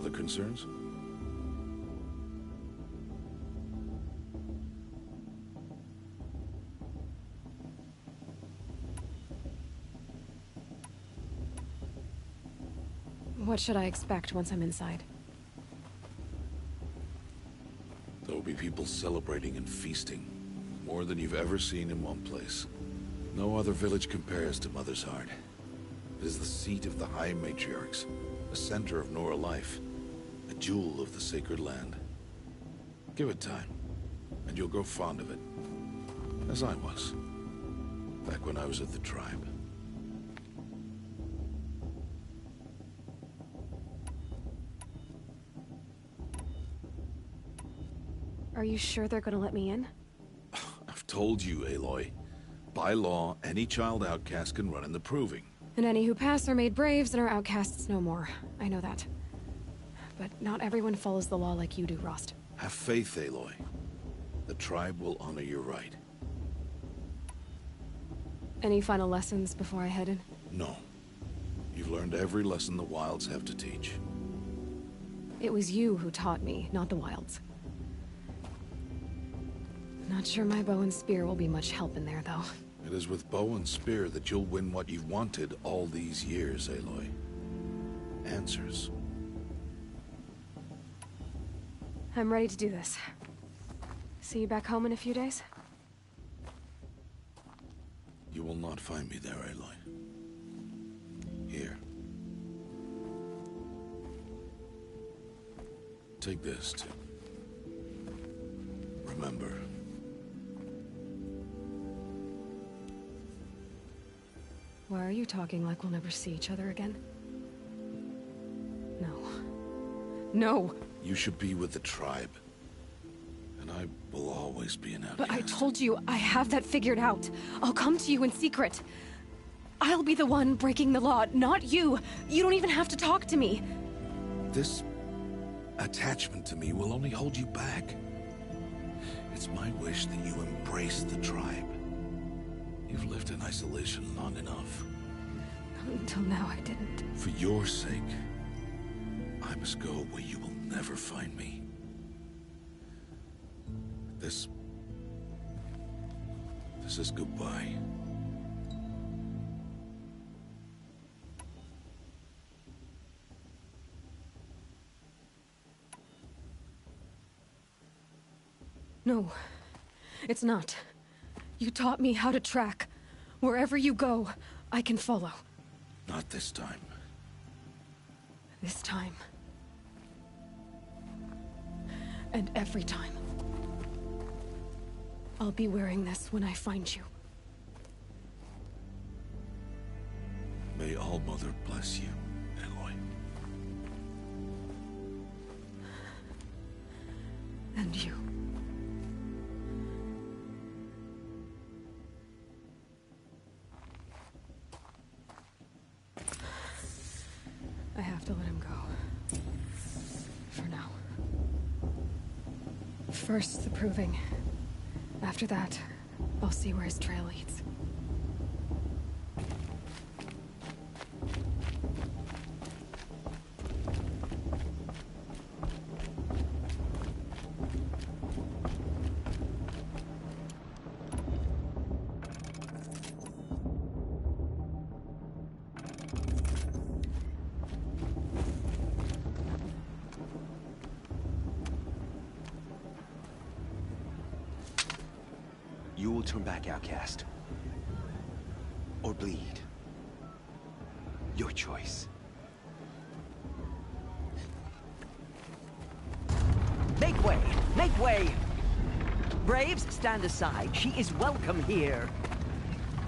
other concerns? What should I expect once I'm inside? There will be people celebrating and feasting. More than you've ever seen in one place. No other village compares to Mother's Heart. It is the seat of the High Matriarchs, a center of Nora life, a jewel of the sacred land. Give it time, and you'll grow fond of it. As I was, back when I was at the tribe. Are you sure they're gonna let me in? I've told you, Aloy. By law, any child outcast can run in the Proving. And any who pass are made braves and are outcasts no more. I know that. But not everyone follows the law like you do, Rost. Have faith, Aloy. The tribe will honor your right. Any final lessons before I head in? No. You've learned every lesson the Wilds have to teach. It was you who taught me, not the Wilds. Not sure my bow and spear will be much help in there, though. It is with bow and spear that you'll win what you've wanted all these years, Aloy. Answers. I'm ready to do this. See you back home in a few days? You will not find me there, Aloy. Here. Take this, too. Remember. Why are you talking like we'll never see each other again? No. No! You should be with the tribe. And I will always be an outcast. But I told you, I have that figured out. I'll come to you in secret. I'll be the one breaking the law, not you. You don't even have to talk to me. This attachment to me will only hold you back. It's my wish that you embrace the tribe. You've lived in isolation long enough. Until now, I didn't. For your sake, I must go where you will never find me. This is goodbye. No, it's not. You taught me how to track. Wherever you go, I can follow. Not this time. This time. And every time. I'll be wearing this when I find you. May All-Mother bless you, Aloy. And you. I have to let him go. For now. First, the Proving. After that, I'll see where his trail leads. You will turn back, outcast. Or bleed. Your choice. Make way! Make way! Braves, stand aside. She is welcome here.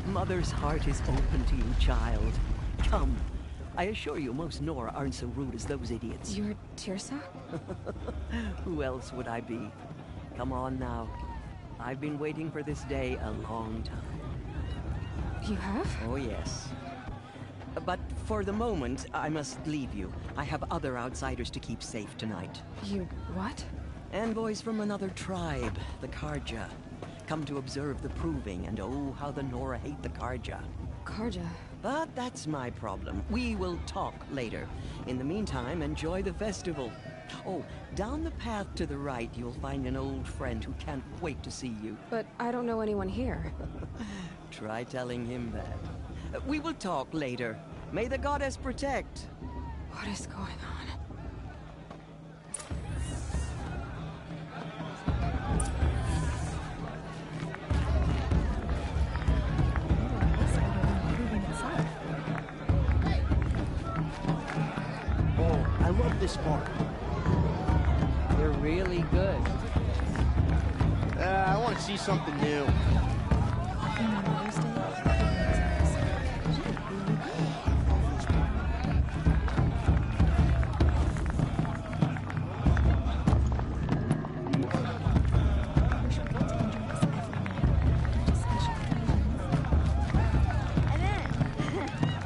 Mother's heart is open to you, child. Come. I assure you, most Nora aren't so rude as those idiots. You're Tirsa? Who else would I be? Come on now. I've been waiting for this day a long time. You have? Oh, yes. But for the moment, I must leave you. I have other outsiders to keep safe tonight. You what? Envoys from another tribe, the Karja. Come to observe the Proving, and oh, how the Nora hate the Karja. Karja? But that's my problem. We will talk later. In the meantime, enjoy the festival. Oh, down the path to the right, you'll find an old friend who can't wait to see you. But I don't know anyone here. Try telling him that. We will talk later. May the goddess protect. What is going on? Oh, I love this part. You're really good. I want to see something new.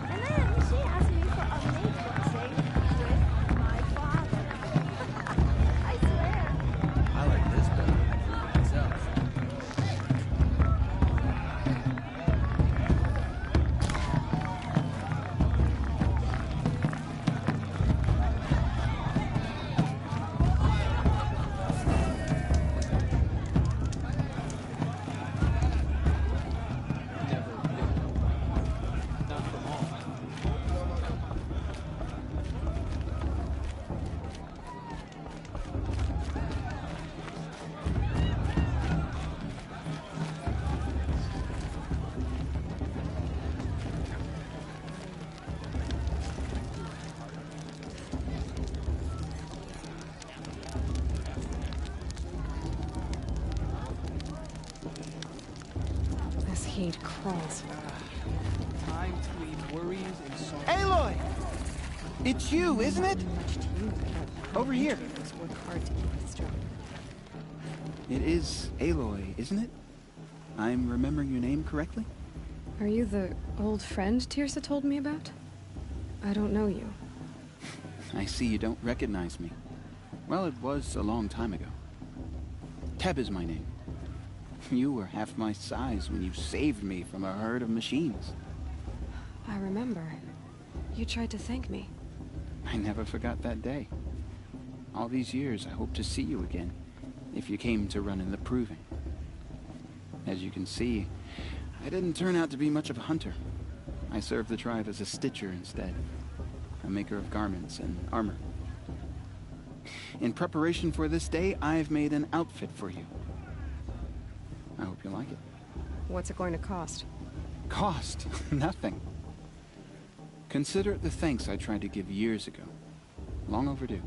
And then she asked me for a makeover with my father. I swear. I like this better than myself. This heat crawls. Time to leave worries and sorrow. Aloy! It's you, isn't it? Over here. Work hard to keep it strong. It is Aloy, isn't it? I'm remembering your name correctly? Are you the old friend Tirsa told me about? I don't know you. I see you don't recognize me. Well, it was a long time ago. Teb is my name. You were half my size when you saved me from a herd of machines. I remember. You tried to thank me. I never forgot that day. All these years, I hope to see you again, if you came to run in the Proving. As you can see, I didn't turn out to be much of a hunter. I served the tribe as a stitcher instead, a maker of garments and armor. In preparation for this day, I've made an outfit for you. I hope you like it. What's it going to cost? Cost? Nothing. Consider it the thanks I tried to give years ago. Long overdue.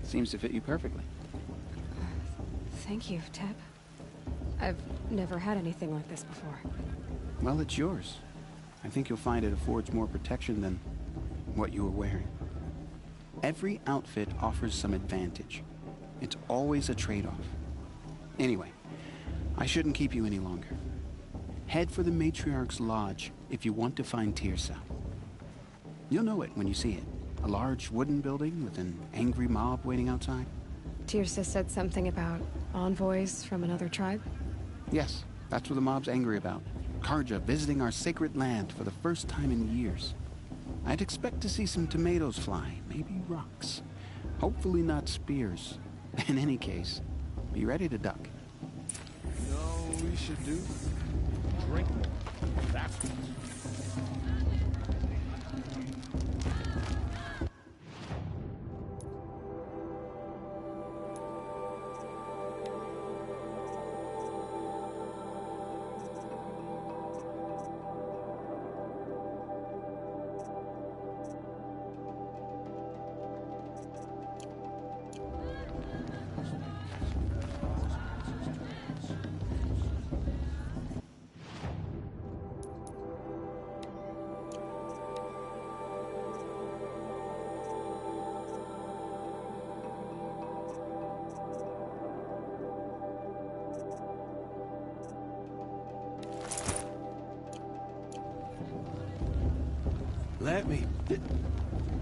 Seems to fit you perfectly. Thank you, Teb. I've never had anything like this before. Well, it's yours. I think you'll find it affords more protection than what you were wearing. Every outfit offers some advantage. It's always a trade-off. Anyway, I shouldn't keep you any longer. Head for the Matriarch's Lodge if you want to find Tirsa. You'll know it when you see it. A large wooden building with an angry mob waiting outside. Tirsa said something about envoys from another tribe? Yes, that's what the mob's angry about. Karja visiting our sacred land for the first time in years. I'd expect to see some tomatoes fly, maybe rocks. Hopefully not spears. In any case, be ready to duck. You know what we should do? Drink more. That's what.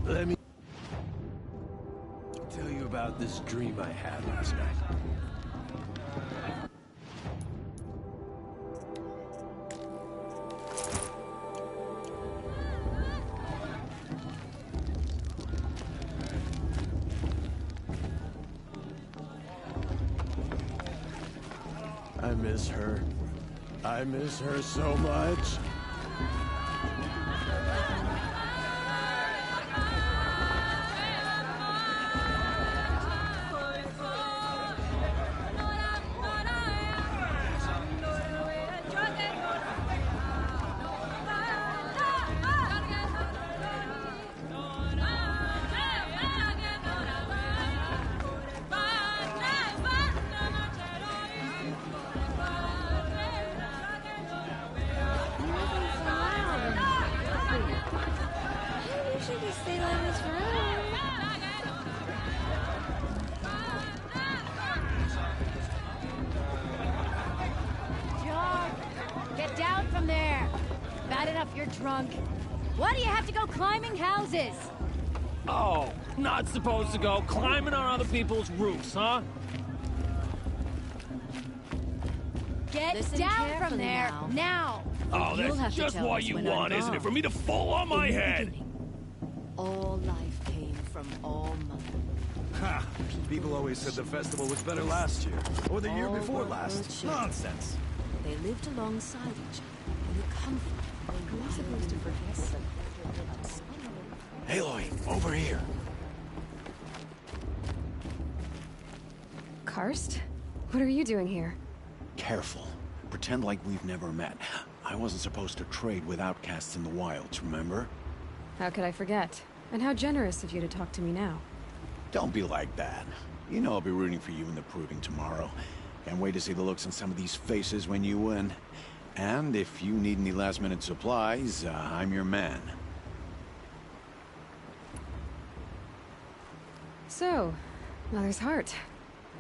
Let me tell you about this dream I had last night. I miss her. I miss her so much. Get down from there! Bad enough you're drunk. Why do you have to go climbing houses? Oh, not supposed to go climbing on other people's roofs, huh? Get Listen down from carefully there, now. now! Oh, You'll have that's to just tell what us you when I'm want, isn't it? gone. For me to fall on my In the head! beginning, all life came from all mother. Ha! People always said the festival was better last year. Or the year All before were last. children. Nonsense. They lived alongside each other in the comfort of the supposed to forget? Aloy, over here. Karst? What are you doing here? Careful. Pretend like we've never met. I wasn't supposed to trade with outcasts in the wilds, remember? How could I forget? And how generous of you to talk to me now. Don't be like that. You know I'll be rooting for you in the proving tomorrow. Can't wait to see the looks on some of these faces when you win. And if you need any last-minute supplies, I'm your man. So, Mother's Heart.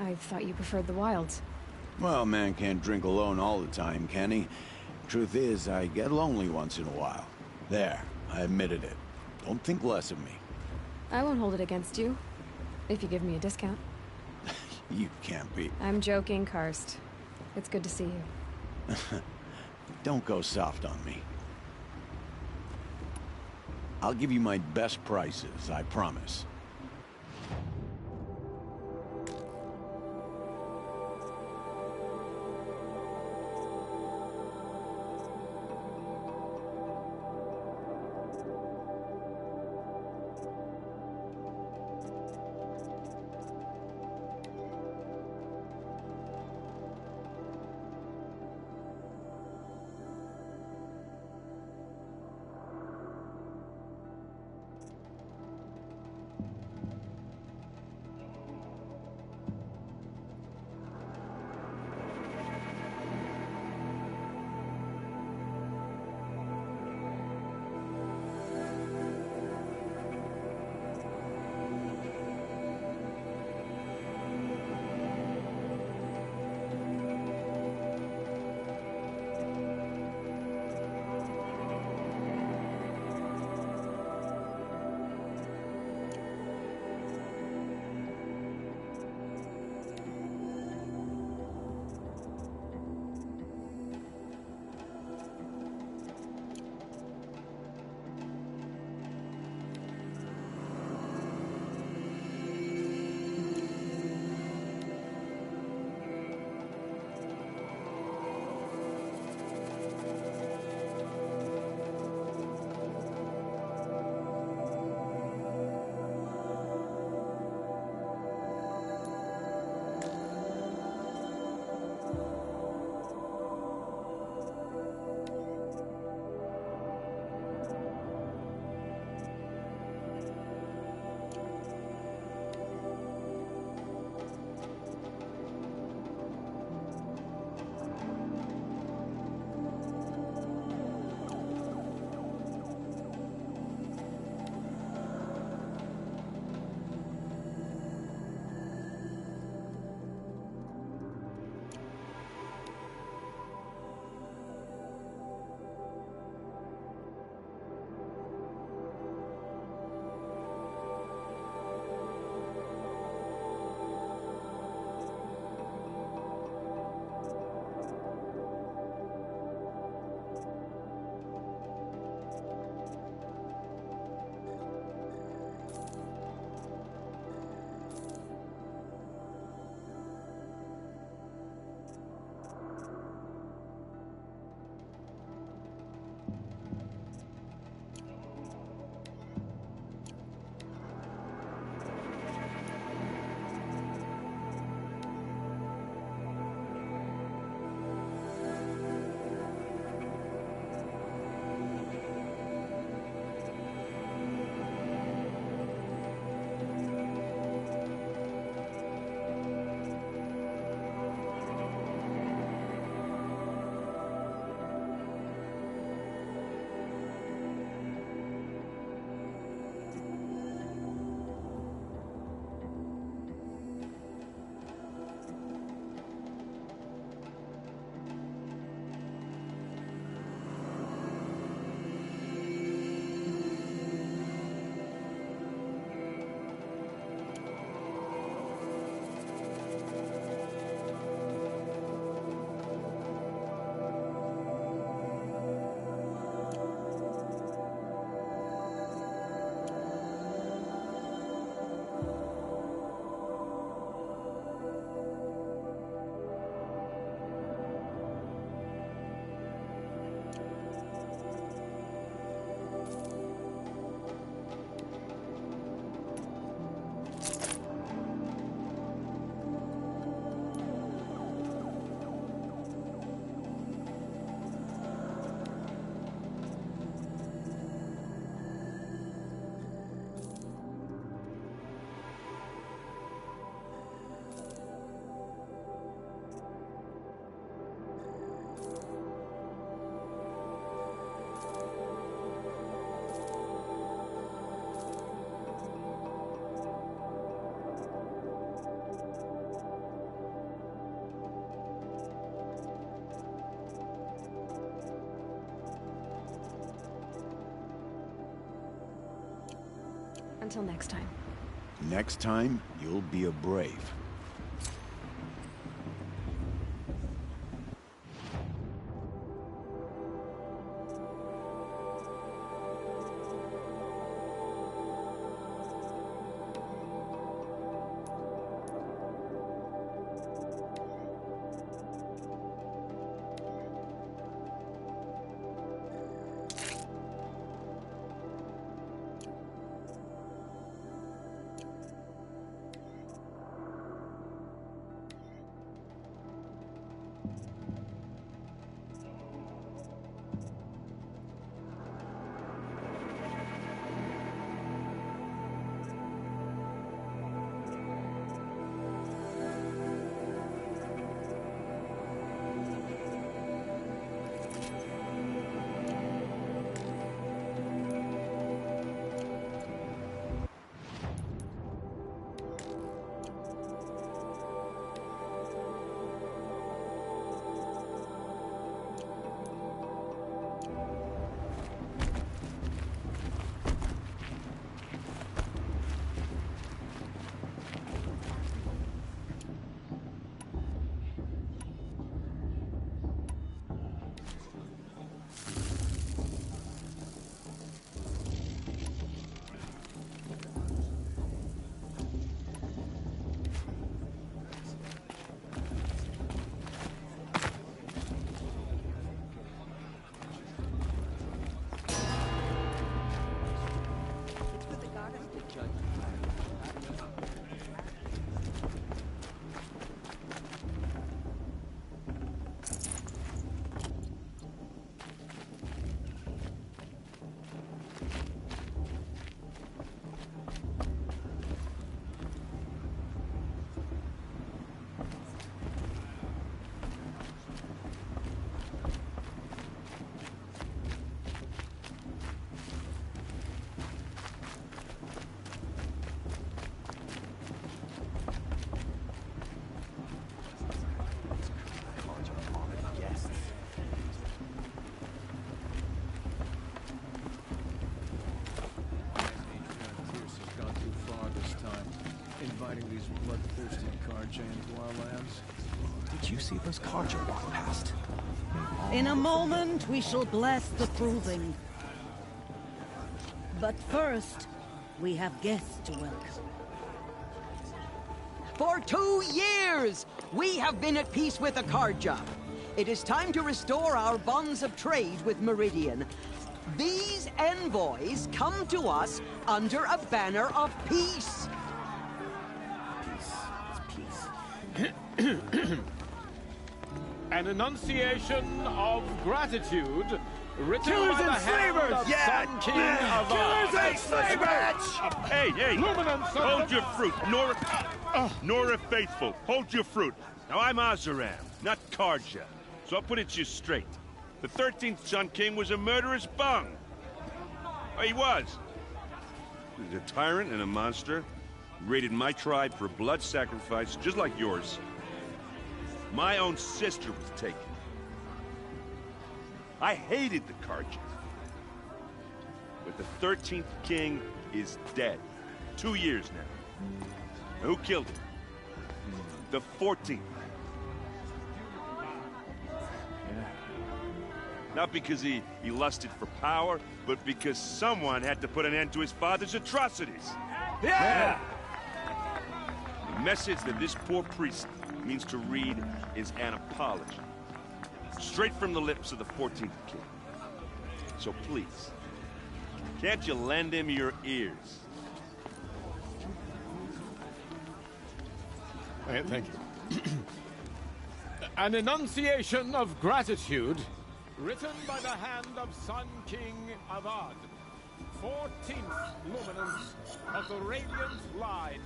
I thought you preferred the wilds. Well, man can't drink alone all the time, can he? Truth is, I get lonely once in a while. There, I admitted it. Don't think less of me. I won't hold it against you. If you give me a discount. You can't be. I'm joking, Karst. It's good to see you. Don't go soft on me. I'll give you my best prices, I promise. Until next time. Next time, you'll be a brave. Inviting these bloodthirsty Karja into our lands. Did you see those Karja walk past? In a moment, we shall bless the proving. But first, we have guests to welcome. For 2 years, we have been at peace with the Karja. It is time to restore our bonds of trade with Meridian. These envoys come to us under a banner of peace. An enunciation of gratitude written Killers by the and hand slavers! of Sun King of Killers and slavers! Hey, hey! Luminance Hold your fruit, Nora Faithful. Hold your fruit. Now I'm Azaram, not Karja, so I'll put it to you straight. The 13th Sun King was a murderous bung. Oh, he was. He's a tyrant and a monster. He raided my tribe for blood sacrifice, just like yours. My own sister was taken. I hated the Karja. But the 13th king is dead. 2 years now. Who killed him? The 14th. Not because he lusted for power, but because someone had to put an end to his father's atrocities. Yeah! The message that this poor priest means to read is an apology. Straight from the lips of the 14th king. So please, can't you lend him your ears? Thank you. An enunciation of gratitude written by the hand of Sun King Avad, 14th luminance of the Radiant Line.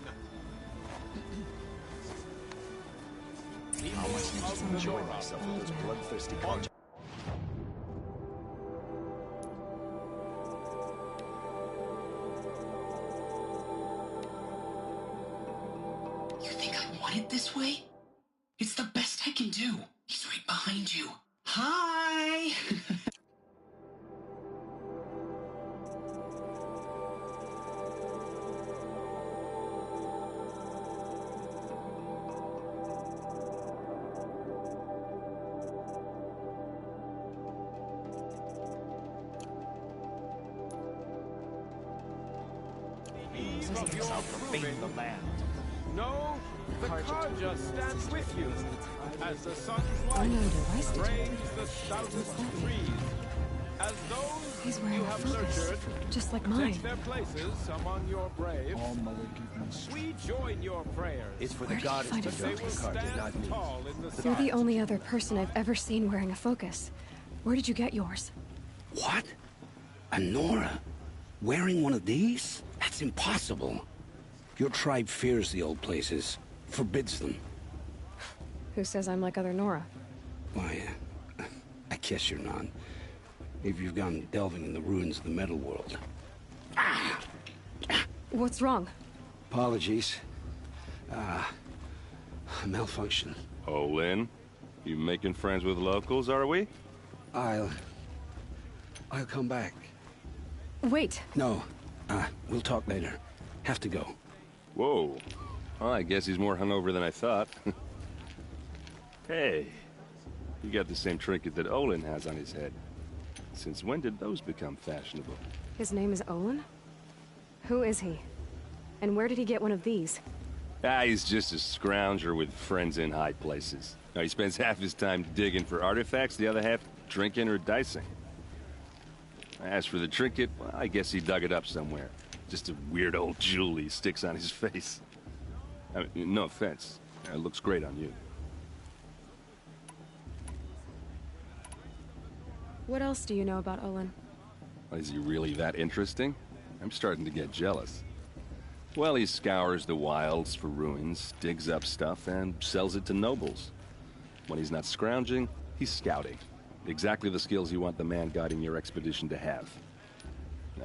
How much you just enjoy myself with those bloodthirsty Karja. You think I want it this way? It's the best I can do. He's right behind you. Hi! eve of your proving, the land. know the Karja stands with you as the sun's Oh light no, device frames detected. the stoutest trees. As those He's wearing you a have focus, nurtured just like mine. take their places among your braves, All Mother give me strength. we join your prayers. It's for Where the did he goddess find to a They judge will the focus? Karja, not stand me. tall in the You're sky. the only other person I've ever seen wearing a focus. Where did you get yours? What? A Nora? Wearing one of these? That's impossible. Your tribe fears the old places, forbids them. Who says I'm like other Nora? Why, I guess you're not. If you've gone delving in the ruins of the metal world. What's wrong? Apologies. A malfunction. Oh, Lynn? You making friends with locals, are we? I'll come back. Wait. No, we'll talk later. Have to go. Whoa. Well, I guess he's more hungover than I thought. Hey, you got the same trinket that Olin has on his head. Since when did those become fashionable? His name is Olin? Who is he? And where did he get one of these? He's just a scrounger with friends in high places. Now, he spends half his time digging for artifacts, the other half drinking or dicing. As for the trinket, well, I guess he dug it up somewhere. Just a weird old jewel he sticks on his face. I mean, no offense. It looks great on you. What else do you know about Olin? Is he really that interesting? I'm starting to get jealous. Well, he scours the wilds for ruins, digs up stuff, and sells it to nobles. When he's not scrounging, he's scouting. Exactly the skills you want the man guiding your expedition to have.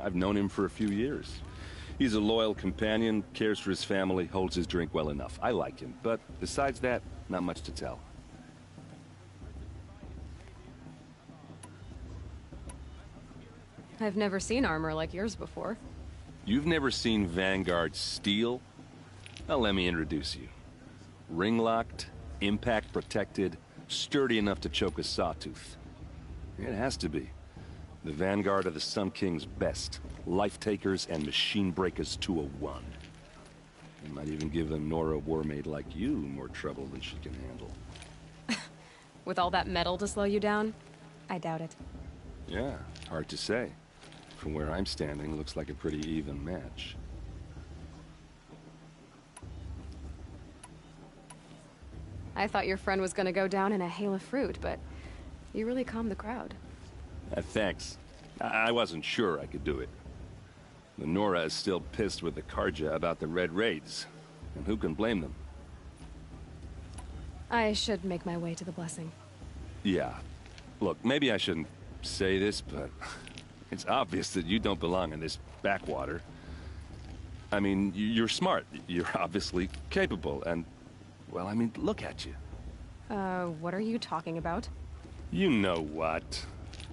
I've known him for a few years. He's a loyal companion, cares for his family, holds his drink well enough. I like him, but besides that, not much to tell. I've never seen armor like yours before. You've never seen Vanguard steel? Well, let me introduce you. Ring-locked, impact-protected, sturdy enough to choke a sawtooth. It has to be. The Vanguard of the Sun King's best. Life-takers and machine-breakers to a one. It might even give a Nora warmaid like you more trouble than she can handle. With all that metal to slow you down? I doubt it. Yeah, hard to say. From where I'm standing, looks like a pretty even match. I thought your friend was gonna go down in a hail of fruit, but you really calmed the crowd. Thanks. I wasn't sure I could do it. The Nora is still pissed with the Karja about the Red Raids. And who can blame them? I should make my way to the blessing. Yeah. Look, maybe I shouldn't say this, but it's obvious that you don't belong in this backwater. I mean, you're smart. You're obviously capable, and, well, I mean, look at you. What are you talking about? You know what.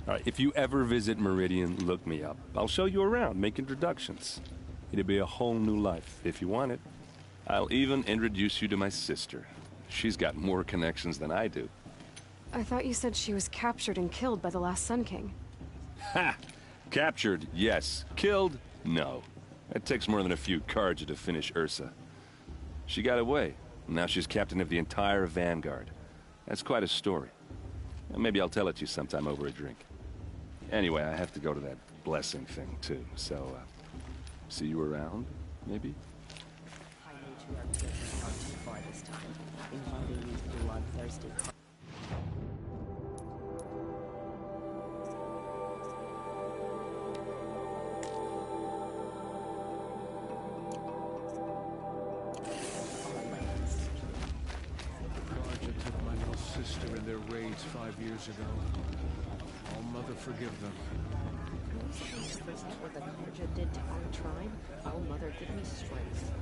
All right, if you ever visit Meridian, look me up. I'll show you around, make introductions. It'll be a whole new life, if you want it. I'll even introduce you to my sister. She's got more connections than I do. I thought you said she was captured and killed by the last Sun King. Ha! Captured, yes. Killed, no. It takes more than a few Karja to finish Ursa. She got away. Now she's captain of the entire Vanguard. That's quite a story. Maybe I'll tell it to you sometime over a drink. Anyway, I have to go to that blessing thing, too. So, see you around, maybe? I knew you are taking far too far this time, inviting these bloodthirsty. Karja took my little sister in their raids 5 years ago. All Mother forgive them. Forget what the Karja did to our tribe? Oh, Mother, give me strength.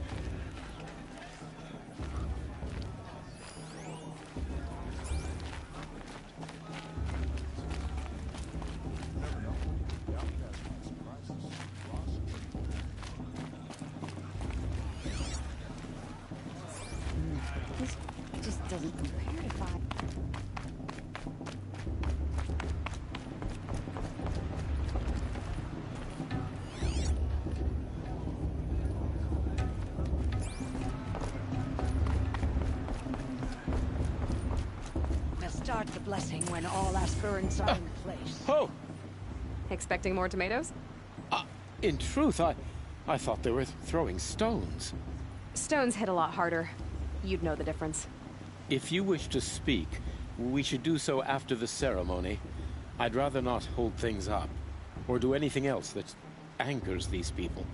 This just doesn't compare to five. blessing when all aspirants are in place. Oh! Expecting more tomatoes? In truth, I thought they were throwing stones. Stones hit a lot harder. You'd know the difference. If you wish to speak, we should do so after the ceremony. I'd rather not hold things up, or do anything else that angers these people.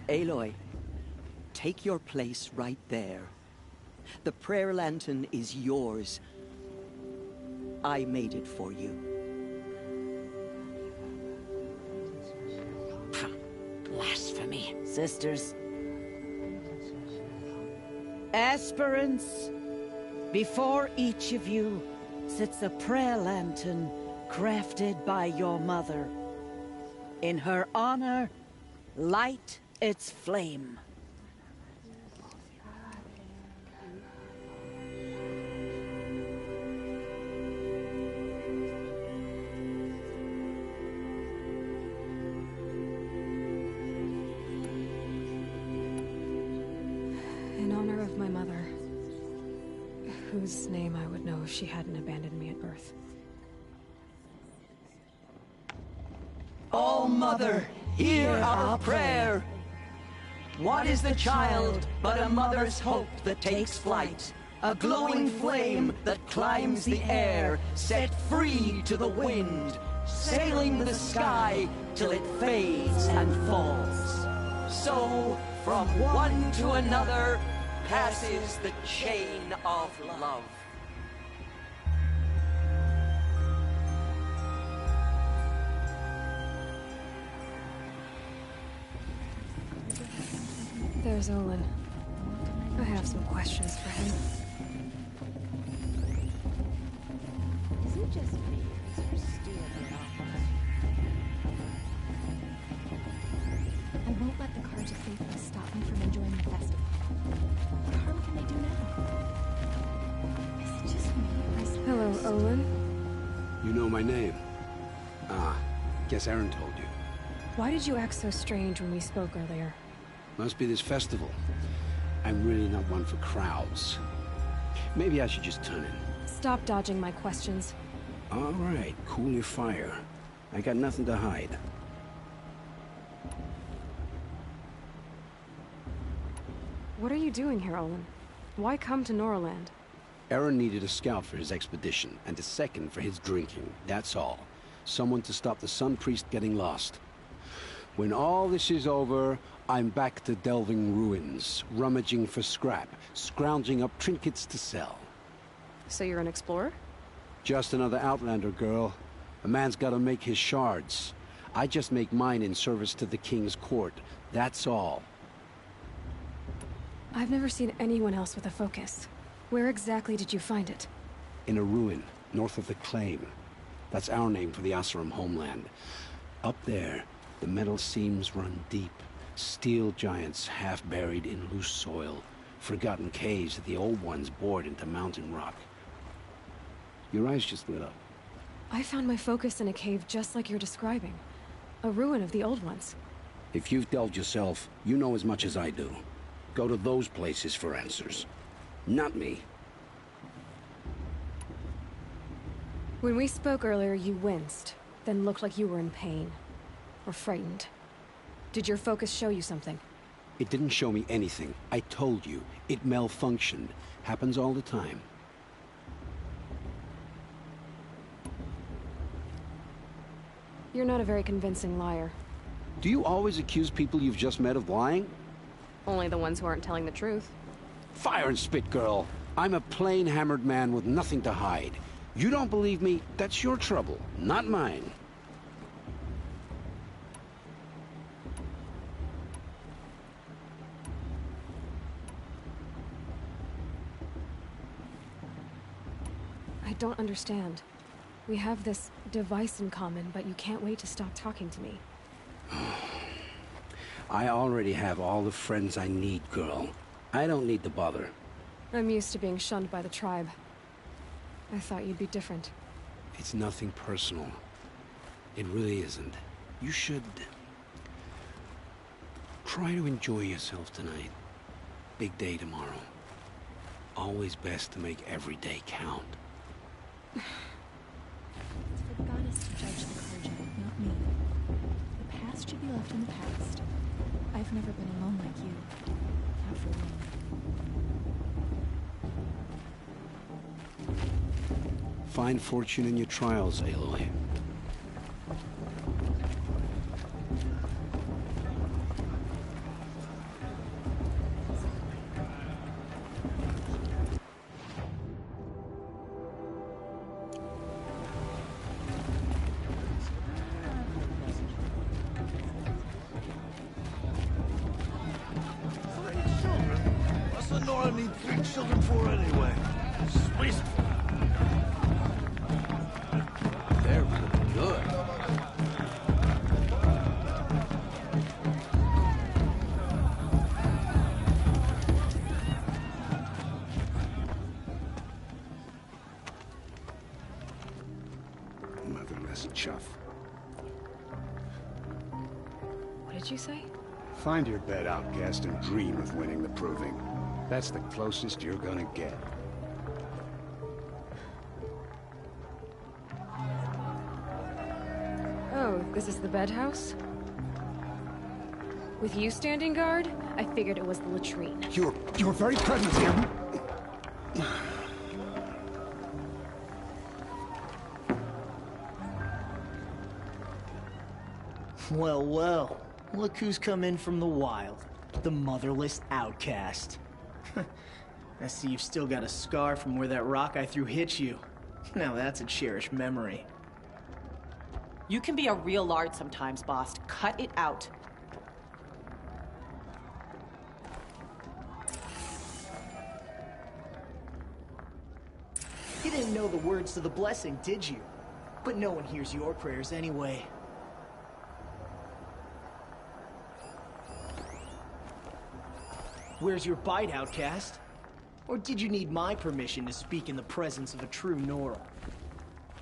Aloy, take your place right there. The prayer lantern is yours. I made it for you. Blasphemy. Sisters. Aspirants, before each of you sits a prayer lantern crafted by your mother. In her honor, light its flame. In honor of my mother, whose name I would know if she hadn't abandoned me at birth. Oh, Mother, hear our prayer. What is the child but a mother's hope that takes flight? A glowing flame that climbs the air, set free to the wind, sailing the sky till it fades and falls. So, from one to another, passes the chain of love. There's Olin. I have some questions for him. Is it just me, or is there still a bit off on it? I won't let the Cards of Faithful stop me from enjoying the festival. What harm can they do now? Is it just me, or is there... Hello, Olin. You know my name? Ah, guess Aaron told you. Why did you act so strange when we spoke earlier? Must be this festival. I'm really not one for crowds. Maybe I should just turn in. Stop dodging my questions. All right, cool your fire. I got nothing to hide. What are you doing here, Olin? Why come to Norland? Aaron needed a scout for his expedition, and a second for his drinking. That's all. Someone to stop the Sun Priest getting lost. When all this is over, I'm back to delving ruins, rummaging for scrap, scrounging up trinkets to sell. So you're an explorer? Just another Outlander, girl. A man's gotta make his shards. I just make mine in service to the King's court. That's all. I've never seen anyone else with a focus. Where exactly did you find it? In a ruin, north of the Claim. That's our name for the Asuram homeland. Up there, the metal seams run deep. Steel giants half buried in loose soil. Forgotten caves that the old ones bored into mountain rock. Your eyes just lit up. I found my focus in a cave just like you're describing. A ruin of the old ones. If you've delved yourself, you know as much as I do. Go to those places for answers. Not me. When we spoke earlier, you winced, then looked like you were in pain. Or frightened. Did your focus show you something? It didn't show me anything. I told you. It malfunctioned. Happens all the time. You're not a very convincing liar. Do you always accuse people you've just met of lying? Only the ones who aren't telling the truth. Fire and spit, girl. I'm a plain hammered man with nothing to hide. You don't believe me, that's your trouble, not mine. I don't understand. We have this device in common, but you can't wait to stop talking to me. I already have all the friends I need, girl. I don't need the bother. I'm used to being shunned by the tribe. I thought you'd be different. It's nothing personal. It really isn't. You should... try to enjoy yourself tonight. Big day tomorrow. Always best to make every day count. It's for the goddess to judge the Karja, not me. The past should be left in the past. I've never been alone like you. Not for long. Find fortune in your trials, Aloy. What's the Nora need 3 children for anyway? Sweet. They're really good. Motherless chuff. What did you say? Find your bed, outcast, and dream of winning the proving. That's the closest you're gonna get. Oh, this is the bedhouse? With you standing guard, I figured it was the latrine. Your very presence here. Well, well. Look who's come in from the wild. The motherless outcast. I see you've still got a scar from where that rock I threw hit you. Now that's a cherished memory. You can be a real lard sometimes, boss. Cut it out. You didn't know the words to the blessing, did you? But no one hears your prayers anyway. Where's your bite, outcast? Or did you need my permission to speak in the presence of a true Nora?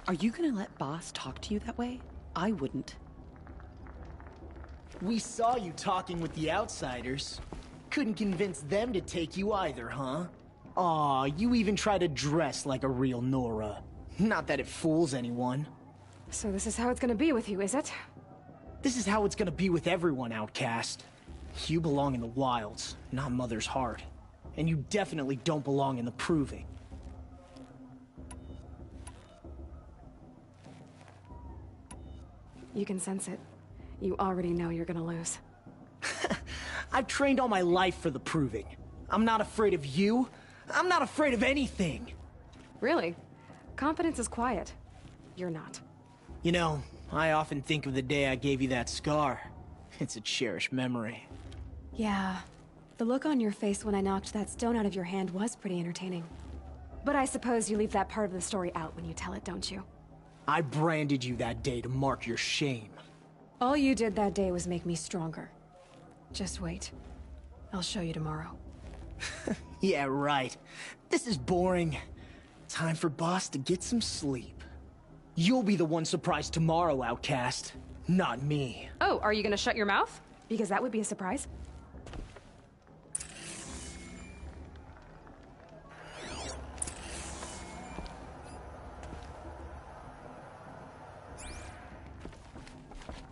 Are you gonna let boss talk to you that way? I wouldn't. We saw you talking with the outsiders. Couldn't convince them to take you either, huh? Aw, you even try to dress like a real Nora. Not that it fools anyone. So this is how it's gonna be with you, is it? This is how it's gonna be with everyone, outcast. You belong in the wilds, not Mother's Heart. And you definitely don't belong in the Proving. You can sense it. You already know you're gonna lose. I've trained all my life for the Proving. I'm not afraid of you. I'm not afraid of anything. Really? Confidence is quiet. You're not. You know, I often think of the day I gave you that scar. It's a cherished memory. Yeah. The look on your face when I knocked that stone out of your hand was pretty entertaining. But I suppose you leave that part of the story out when you tell it, don't you? I branded you that day to mark your shame. All you did that day was make me stronger. Just wait. I'll show you tomorrow. Yeah, right. This is boring. Time for Boss to get some sleep. You'll be the one surprised tomorrow, outcast. Not me. Oh, are you gonna shut your mouth? Because that would be a surprise.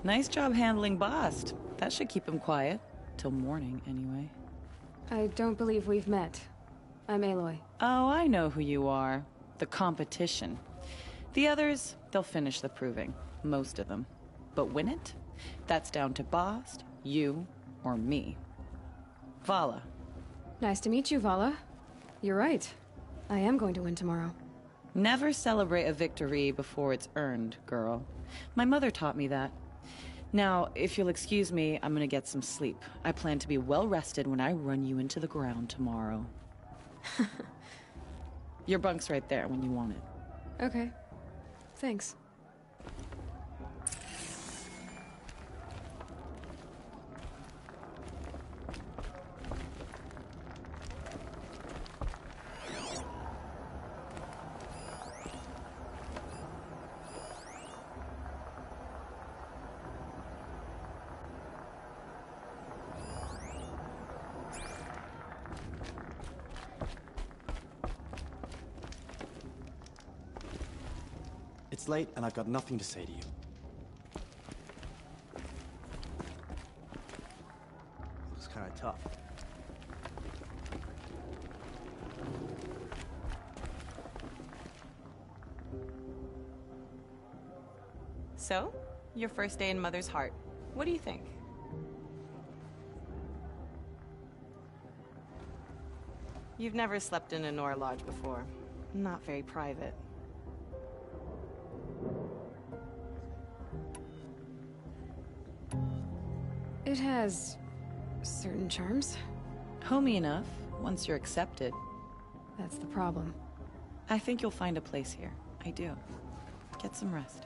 Nice job handling Bast. That should keep him quiet. Till morning, anyway. I don't believe we've met. I'm Aloy. Oh, I know who you are. The competition. The others, they'll finish the proving. Most of them. But win it? That's down to Bast, you, or me. Vala. Nice to meet you, Vala. You're right. I am going to win tomorrow. Never celebrate a victory before it's earned, girl. My mother taught me that. Now, if you'll excuse me, I'm gonna get some sleep. I plan to be well rested when I run you into the ground tomorrow. Your bunk's right there when you want it. Okay. Thanks. It's late, and I've got nothing to say to you. Looks kind of tough. So, your first day in Mother's Heart. What do you think? You've never slept in a Nora Lodge before. Not very private. It has certain charms. Homey enough, once you're accepted. That's the problem. I think you'll find a place here. I do. Get some rest.